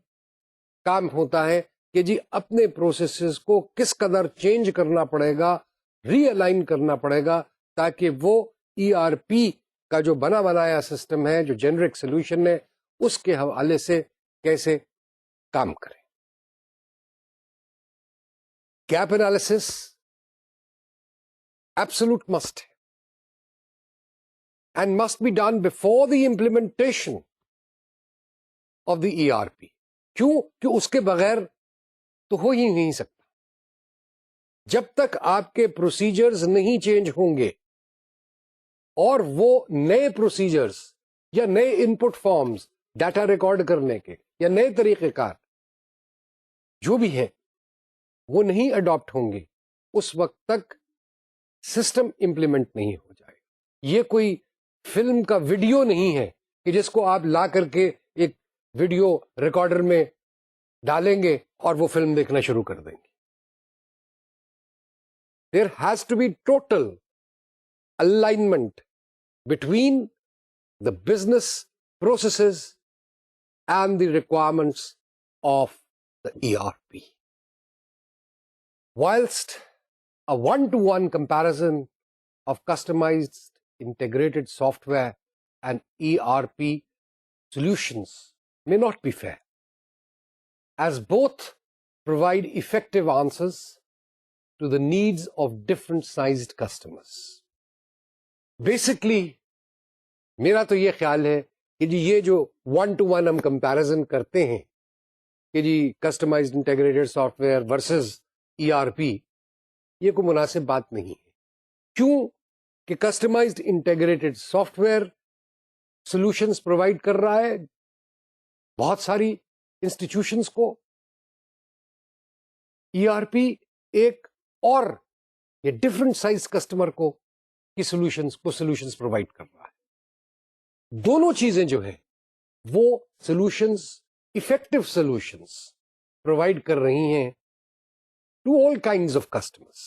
کام ہوتا ہے کہ جی اپنے پروسیسز کو کس قدر چینج کرنا پڑے گا، ری الائن کرنا پڑے گا، تاکہ وہ ERP کا جو بنا بنایا سسٹم ہے، جو جنرک سولوشن ہے، اس کے حوالے سے کیسے کام کرے. گیپ انالیسس ایبسولوٹ مسٹ ہے and must be done before the implementation of the ERP. کیوں کہ اس کے بغیر تو ہو ہی نہیں سکتا. جب تک آپ کے پروسیجرز نہیں چینج ہوں گے اور وہ نئے پروسیجرز یا نئے ان پٹ فارمز ڈیٹا ریکارڈ کرنے کے یا نئے طریقہ کار جو بھی ہیں وہ نہیں اڈاپٹ ہوں گے، اس وقت تک سسٹم امپلیمنٹ نہیں ہو جائے. یہ کوئی فلم کا ویڈیو نہیں ہے کہ جس کو آپ لا کر کے ایک ویڈیو ریکارڈر میں ڈالیں گے اور وہ فلم دیکھنا شروع کر دیں گے. There has to be total alignment between the business processes and the requirements of the ERP. Whilst a one-to-one comparison of customized integrated software and ERP solutions may not be fair, as both provide effective answers to the needs of different sized customers. Basically, میرا تو یہ خیال ہے کہ جی یہ جو ون ٹو ون ہم کمپیرزن کرتے ہیں کہ جی customised integrated software versus ERP، یہ کوئی مناسب بات نہیں ہے. کیوں کہ customized integrated software solutions provide کر رہا ہے بہت ساری انسٹیٹیوشنز کو. ERP ایک اور یہ ڈفرنٹ سائز کسٹمر کو کی سولوشنز پرووائڈ کر رہا ہے. دونوں چیزیں جو ہیں وہ سولوشنز، افیکٹو سولوشنز پرووائڈ کر رہی ہیں to all kinds of customers.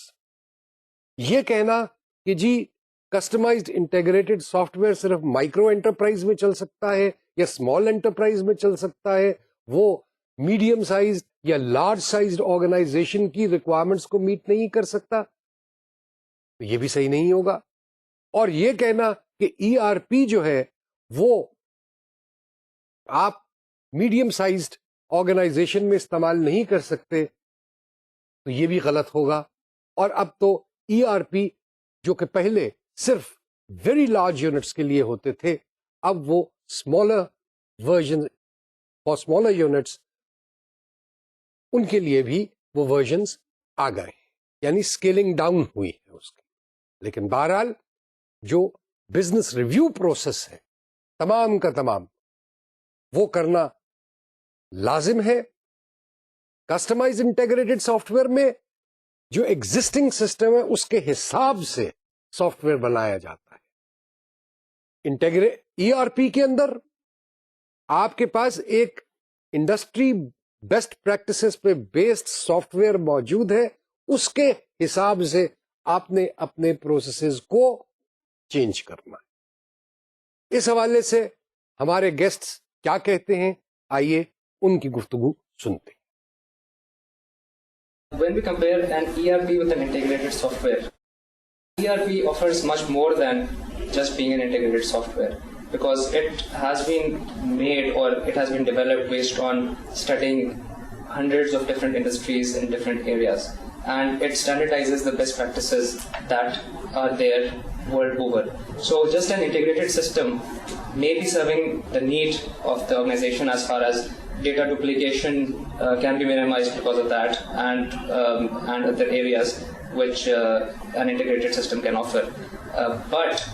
یہ کہنا کہ جی کسٹمائزڈ انٹیگریٹڈ سافٹ ویئر صرف مائکرو انٹرپرائز میں چل سکتا ہے یا اسمال انٹرپرائز میں چل سکتا ہے، وہ میڈیم سائز یا لارج سائزڈ آرگنائزیشن کی ریکوائرمنٹس کو میٹ نہیں کر سکتا، تو یہ بھی صحیح نہیں ہوگا. اور یہ کہنا کہ ای آر پی جو ہے وہ آپ میڈیم سائزڈ آرگنائزیشن میں استعمال نہیں کر سکتے، تو یہ بھی غلط ہوگا. اور اب تو ای آر پی جو کہ پہلے صرف ویری لارج یونٹس کے لیے ہوتے تھے، اب وہ smaller version for smaller units, ان کے لیے بھی وہ ورژنس آ گئے، یعنی اسکیلنگ ڈاؤن ہوئی ہے اس کی. لیکن بہرحال جو بزنس ریویو پروسیس ہے تمام کا تمام وہ کرنا لازم ہے. کسٹمائز انٹیگریٹڈ سافٹ ویئر میں جو ایگزسٹنگ سسٹم ہے اس کے حساب سے سافٹ ویئر بنایا جاتا ہے. ای آر پی کے اندر آپ کے پاس ایک انڈسٹری بیسٹ پریکٹسز پہ بیسڈ سافٹ ویئر موجود ہے، اس کے حساب سے آپ نے اپنے پروسیسز کو چینج کرنا ہے. اس حوالے سے ہمارے گیسٹس کیا کہتے ہیں، آئیے ان کی گفتگو سنتے ہیں. When we compare an ERP with an integrated software, ERP offers much more than just being an integrated software, because it has been made or it has been developed based on studying hundreds of different industries in different areas, and it standardizes the best practices that are there world over. So just an integrated system may be serving the need of the organization as far as data duplication can be minimized because of that, and other areas which an integrated system can offer. But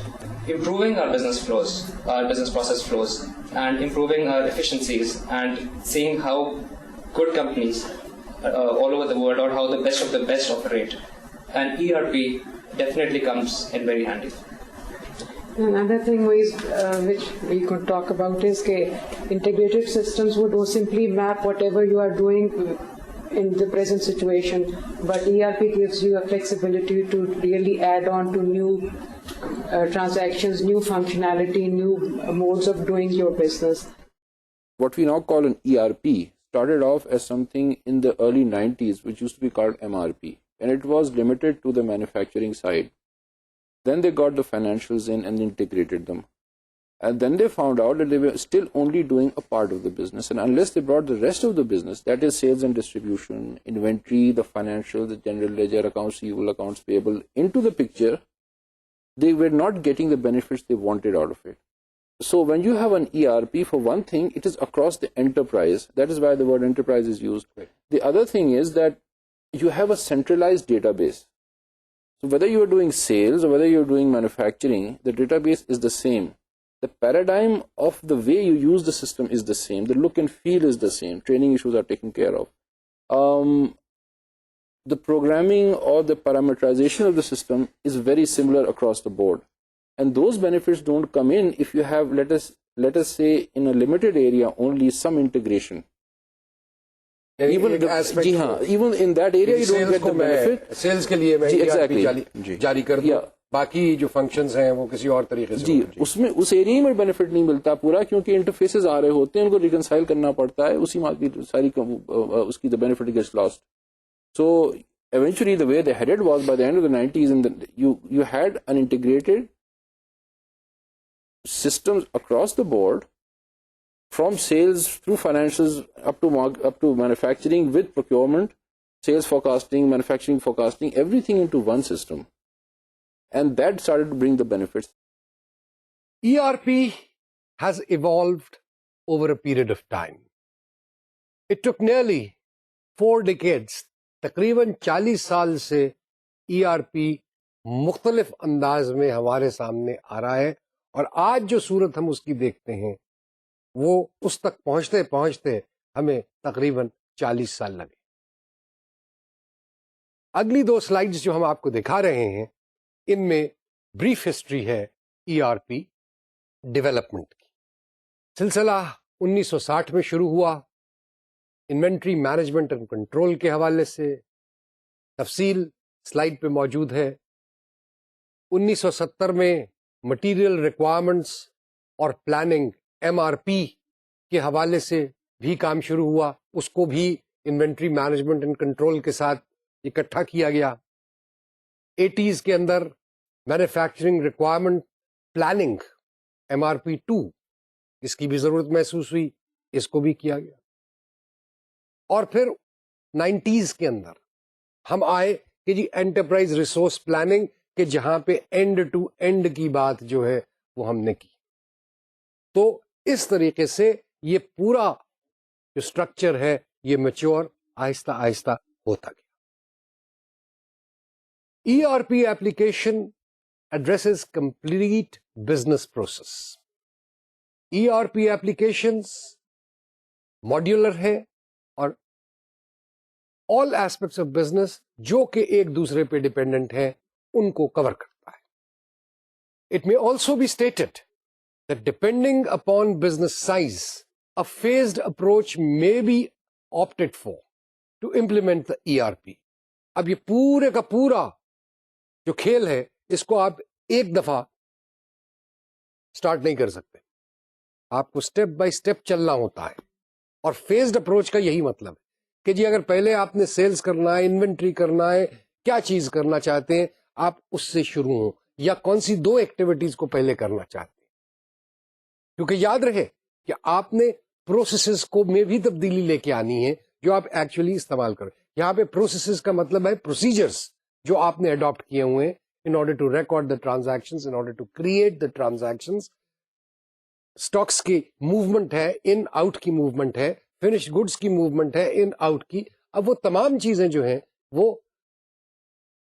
improving our business flows, our business process flows, and improving our efficiencies, and seeing how good companies all over the world, or how the best of the best operate, and ERP definitely comes in very handy. Another thing which we could talk about is that integrated systems would simply map whatever you are doing in the present situation, but ERP gives you a flexibility to really add on to new transactions, new functionality, new modes of doing your business. What we now call an ERP started off as something in the early 90s which used to be called MRP, and it was limited to the manufacturing side. Then they got the financials in and integrated them. And then they found out that they were still only doing a part of the business. And unless they brought the rest of the business, that is sales and distribution, inventory, the financial, the general ledger, accounts receivable, accounts payable, into the picture, they were not getting the benefits they wanted out of it. So when you have an ERP, for one thing, it is across the enterprise. That is why the word enterprise is used. Right. The other thing is that you have a centralized database. So whether you are doing sales or whether you are doing manufacturing, the database is the same. The paradigm of the way you use the system is the same. The look and feel is the same. Training issues are taken care of. The programming or the parameterization of the system is very similar across the board. And those benefits don't come in if you have, let us say, in a limited area only some integration. Even in that area you don't get the benefit. Sales کے لیے میں جاری کر دوں، باقی جو فنکشنز ہیں وہ کسی اور طریقے سے اس میں اس ایریا میں بینیفٹ نہیں ملتا پورا، کیونکہ انٹرفیسز آ رہے ہوتے ہیں، ان کو ریکنسائل کرنا پڑتا ہے، اسی بات کی ساری اس کی the benefit gets lost. So eventually the way they headed was by the end of the 90s, and you had an integrated systems across the board, from sales through financials up to manufacturing, with procurement, sales forecasting, manufacturing forecasting, everything into one system. And that started to bring the benefits. ERP has evolved over a period of time. It took nearly 4 decades, تقریباً 40 سال سے ERP مختلف انداز میں ہمارے سامنے آ رہا ہے، اور آج جو صورت ہم اس کی دیکھتے ہیں وہ اس تک پہنچتے پہنچتے ہمیں تقریباً 40 سال لگے. اگلی 2 سلائیڈز جو ہم آپ کو دکھا رہے ہیں، ان میں بریف ہسٹری ہے ERP ڈیولپمنٹ کی. سلسلہ 1960 میں شروع ہوا انوینٹری مینجمنٹ اینڈ کنٹرول کے حوالے سے. تفصیل سلائیڈ پہ موجود ہے. 1970 میں مٹیریل ریکوائرمنٹس اور پلاننگ MRP کے حوالے سے بھی کام شروع ہوا. اس کو بھی انوینٹری مینجمنٹ اینڈ کنٹرول کے ساتھ اکٹھا کیا گیا. 80s کے اندر مینوفیکچرنگ ریکوائرمنٹ پلاننگ MRP2 اس کی بھی ضرورت محسوس ہوئی, اس کو بھی کیا گیا. اور پھر 90s کے اندر ہم آئے کہ جی انٹرپرائز ریسورس پلاننگ کہ جہاں پہ اینڈ ٹو اینڈ کی بات جو ہے وہ ہم نے کی. تو اس طریقے سے یہ پورا جو اسٹرکچر ہے یہ میچور آہستہ آہستہ ہوتا گیا. ERP application addresses complete business process. ERP applications modular ہے اور all aspects of business جو کہ ایک دوسرے پہ ڈیپینڈنٹ ہے ان کو کور کرتا ہے. It may also be stated that depending upon business size, a phased approach may be opted for to implement the ERP. اب یہ پورے کا پورا جو کھیل ہے اس کو آپ ایک دفعہ سٹارٹ نہیں کر سکتے, آپ کو سٹیپ بائی سٹیپ چلنا ہوتا ہے. اور فیزڈ اپروچ کا یہی مطلب ہے کہ جی اگر پہلے آپ نے سیلز کرنا ہے, انوینٹری کرنا ہے, کیا چیز کرنا چاہتے ہیں آپ اس سے شروع ہوں, یا کون سی 2 ایکٹیویٹیز کو پہلے کرنا چاہتے ہیں. کیونکہ یاد رہے کہ آپ نے پروسیسز کو میں بھی تبدیلی لے کے آنی ہے جو آپ ایکچولی استعمال کریں. یہاں پہ پروسیسز کا مطلب ہے پروسیجرز جو آپ نے اڈاپٹ کیے ہوئے ہیں in order to record the transactions, in order to create the transactions. Stokes کی موومنٹ ہے, ان آؤٹ کی موومنٹ ہے, فنش گڈس کی موومنٹ ہے, ان آؤٹ کی. اب وہ تمام چیزیں جو ہیں وہ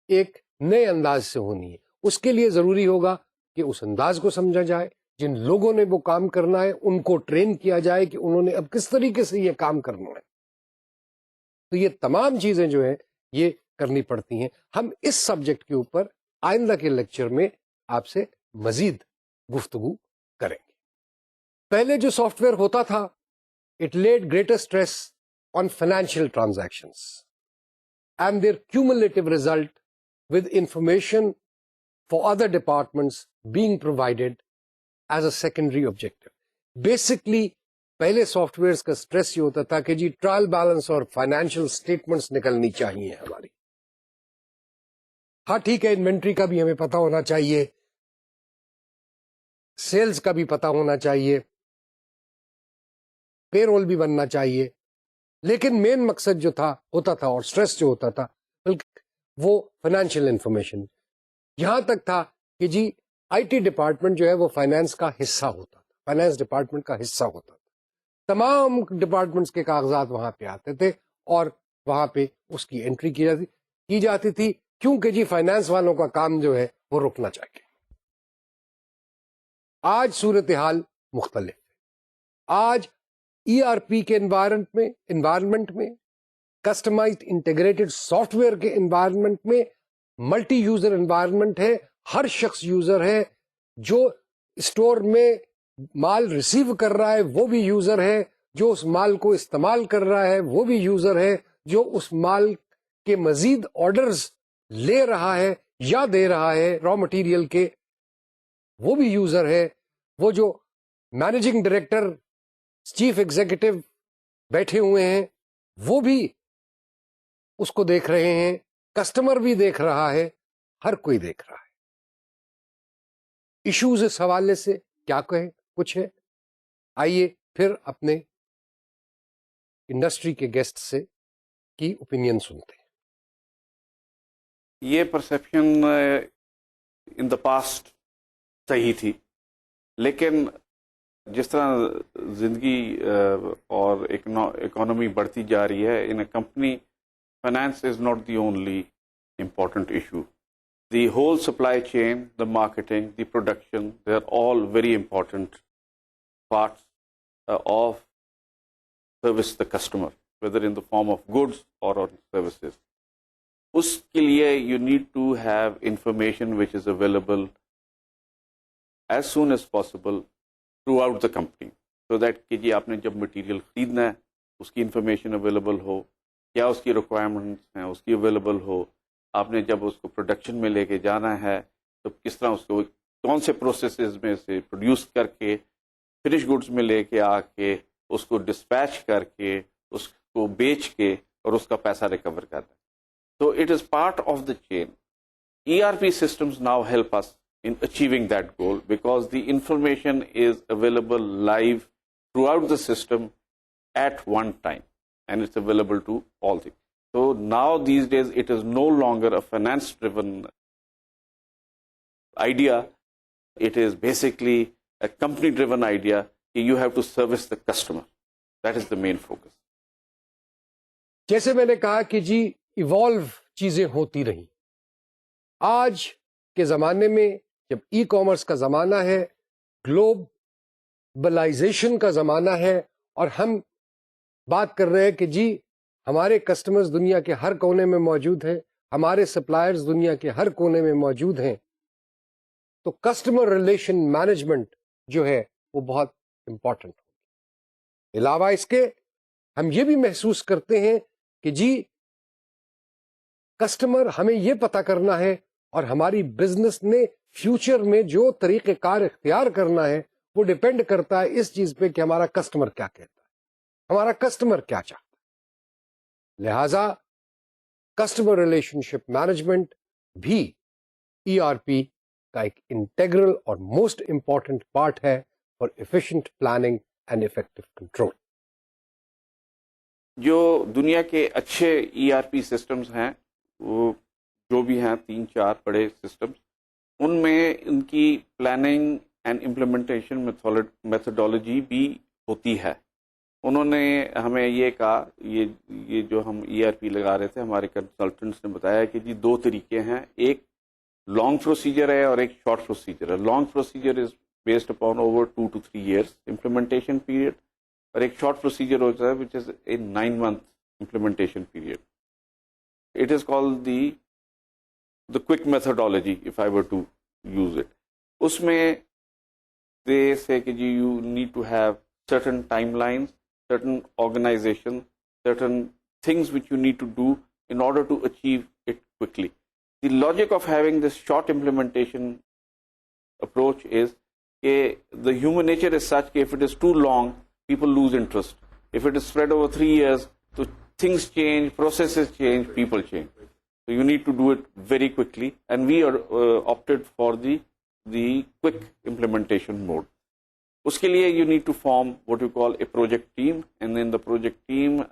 ایک نئے انداز سے ہونی ہے. اس کے لیے ضروری ہوگا کہ اس انداز کو سمجھا جائے, جن لوگوں نے وہ کام کرنا ہے ان کو ٹرین کیا جائے کہ انہوں نے اب کس طریقے سے یہ کام کرنا ہے. تو یہ تمام چیزیں جو ہیں یہ کرنی پڑتی ہیں. ہم اس سبجیکٹ کے اوپر آئندہ کے لیکچر میں آپ سے مزید گفتگو کریں گے. پہلے جو سافٹ ویئر ہوتا تھا it lead greater stress on financial transactions and their cumulative result with information for other departments being provided as a secondary objective. Basically پہلے سافٹ ویئر کا اسٹریس یہ ہوتا تھا کہ جی ٹرائل بیلنس اور فائنینشیل اسٹیٹمنٹس نکلنی چاہیے ہماری. ہاں ٹھیک ہے, انوینٹری کا بھی ہمیں پتا ہونا چاہیے, سیلز کا بھی پتا ہونا چاہیے, پے رول بھی بننا چاہیے, لیکن مین مقصد جو تھا ہوتا تھا اور سٹریس جو ہوتا تھا بلکہ وہ فائنینشیل انفارمیشن. یہاں تک تھا کہ جی IT ڈپارٹمنٹ جو ہے وہ فائنینس کا حصہ ہوتا تھا, فائنینس ڈپارٹمنٹ کا حصہ ہوتا تھا. تمام ڈپارٹمنٹس کے کاغذات وہاں پہ آتے تھے اور وہاں پہ اس کی انٹری کی جاتی تھی, کیونکہ جی فائنینس والوں کا کام جو ہے وہ رکنا چاہیے. آج صورتحال مختلف ہے. آج ERP کے انوائرمنٹ میں کسٹمائزڈ انٹیگریٹڈ سافٹ ویئر کے انوائرمنٹ میں ملٹی یوزر انوائرمنٹ ہے. ہر شخص یوزر ہے, جو اسٹور میں مال ریسیو کر رہا ہے وہ بھی یوزر ہے, جو اس مال کو استعمال کر رہا ہے وہ بھی یوزر ہے, جو اس مال کے مزید آرڈرز لے رہا ہے یا دے رہا ہے را مٹیریل کے وہ بھی یوزر ہے, وہ جو مینیجنگ ڈائریکٹر چیف ایگزیکٹو بیٹھے ہوئے ہیں وہ بھی اس کو دیکھ رہے ہیں, کسٹمر بھی دیکھ رہا ہے, ہر کوئی دیکھ رہا ہے. ایشوز اس حوالے سے کیا کہیں کچھ ہے. آئیے پھر اپنے انڈسٹری کے گیسٹ سے کی اوپینین سنتے ہیں. یہ پرسیپشن ان دا پاسٹ صحیح تھی, لیکن جس طرح زندگی اور اکانومی بڑھتی جا رہی ہے, in a company finance is not the only important issue. The whole supply chain, the marketing, the production, they are all very important parts of service the customer, whether in the form of goods or on services. اس کے لیے you need to have information which is available as soon as possible throughout the company, so that کہ جی آپ نے جب مٹیریل خریدنا ہے اس کی انفارمیشن اویلیبل ہو, کیا اس کی ریکوائرمنٹس ہیں اس کی اویلیبل ہو, آپ نے جب اس کو پروڈکشن میں لے کے جانا ہے تو کس طرح اس کو کون سے پروسیسز میں سے پروڈیوس کر کے فنش گڈس میں لے کے آ کے اس کو ڈسپیچ کر کے اس کو بیچ کے اور اس کا پیسہ ریکور کرنا. So it is part of the chain. ERP systems now help us in achieving that goal because the information is available live throughout the system at one time, and it's available to all things. So now these days it is no longer a finance driven idea. It is basically a company driven idea. You have to service the customer. That is the main focus. جیسے میں نے کہا کہ جی ایوالو چیزیں ہوتی رہیں. آج کے زمانے میں جب ای کامرس کا زمانہ ہے, گلوبلائزیشن کا زمانہ ہے, اور ہم بات کر رہے ہیں کہ جی ہمارے کسٹمرز دنیا کے ہر کونے میں موجود ہیں, ہمارے سپلائرز دنیا کے ہر کونے میں موجود ہیں, تو کسٹمر ریلیشن مینجمنٹ جو ہے وہ بہت امپورٹنٹ ہوگی. علاوہ اس کے ہم یہ بھی محسوس کرتے ہیں کہ جی کسٹمر ہمیں یہ پتا کرنا ہے اور ہماری بزنس نے فیوچر میں جو طریقہ کار اختیار کرنا ہے وہ ڈپینڈ کرتا ہے اس چیز پہ کہ ہمارا کسٹمر کیا کہتا ہے, ہمارا کسٹمر کیا چاہتا ہے. لہذا کسٹمر ریلیشن شپ مینجمنٹ بھی ای آر پی کا ایک انٹیگرل اور موسٹ امپورٹنٹ پارٹ ہے for efficient planning and effective control. جو دنیا کے اچھے ای آر پی سسٹمز ہیں, وہ جو بھی ہیں 3-4 بڑے سسٹمز, ان میں ان کی پلاننگ اینڈ امپلیمنٹیشن میتھڈولوجی بھی ہوتی ہے. انہوں نے ہمیں یہ کہا, یہ جو ہم ای آر پی لگا رہے تھے, ہمارے کنسلٹنٹس نے بتایا کہ جی 2 طریقے ہیں, ایک لانگ پروسیجر ہے اور ایک شارٹ پروسیجر ہے. Long procedure is based upon over 2 to 3 years implementation period, اور ایک شارٹ پروسیجر ہوتا ہے which is a 9-month implementation period. It is called the quick methodology, if I were to use it. اس میں they say کہ جی you need to have certain timelines, certain organization, certain things which you need to do in order to achieve it quickly. The logic of having this short implementation approach is that the human nature is such that if it is too long, people lose interest. If it is spread over 3 years, so things change, processes change, people change. So you need to do it very quickly, and we are opted for the quick implementation mode. اس کے لیے you need to form what you call a project team, and then the project team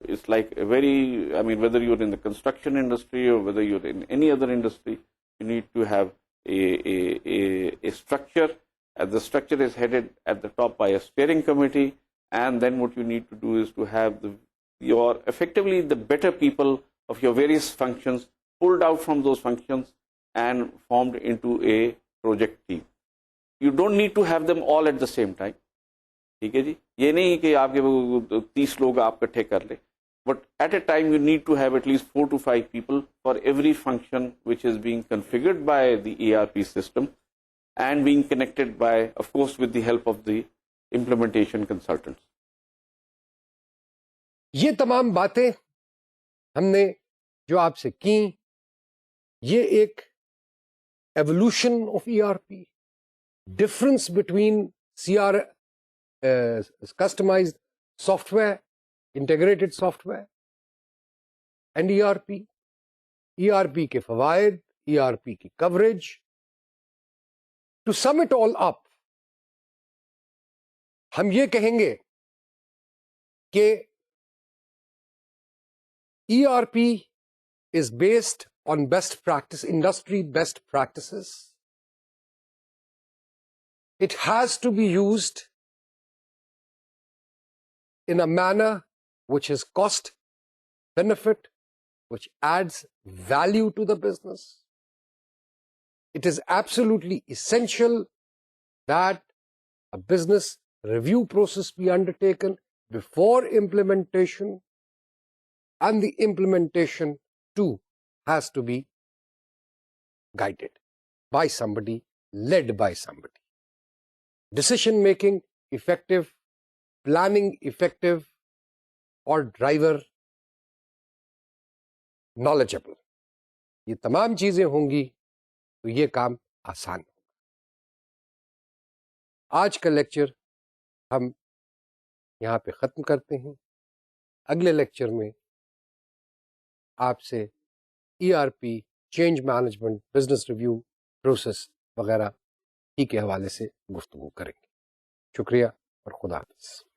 is like a very, I mean, whether you're in the construction industry or whether you're in any other industry, you need to have a structure. And the structure is headed at the top by a steering committee, and then what you need to do is to have your effectively the better people of your various functions pulled out from those functions and formed into a project team. You don't need to have them all at the same time. ٹھیک ہے جی, یہ نہیں کہ آپ کے 30 لوگ آپ اکٹھے کر لیں, but at a time you need to have at least 4 to 5 people for every function which is being configured by the ERP system and being connected by, of course, with the help of the implementation consultants. یہ تمام باتیں ہم نے جو آپ سے کی, یہ ایک evolution of E R P, difference between customized software, integrated software and E R P کے فوائد, ای آر پی کی coverage. To sum it all up, ہم یہ کہیں گے کہ E R P is based on best practice, industry best practices. It has to be used in a manner which is cost benefit, which adds value to the business. It is absolutely essential that a business review process be undertaken before implementation, and the implementation too has to be guided by somebody, led by somebody. Decision making effective, planning effective, اور ڈرائیور نالجبل. یہ تمام چیزیں ہوں گی تو یہ کام آسان ہوگا. آج کا لیکچر ہم یہاں پہ ختم کرتے ہیں. اگلے لیکچر میں آپ سے ERP، change management, business review process وغیرہ ہی کے حوالے سے گفتگو کریں گے. شکریہ اور خدا حافظ.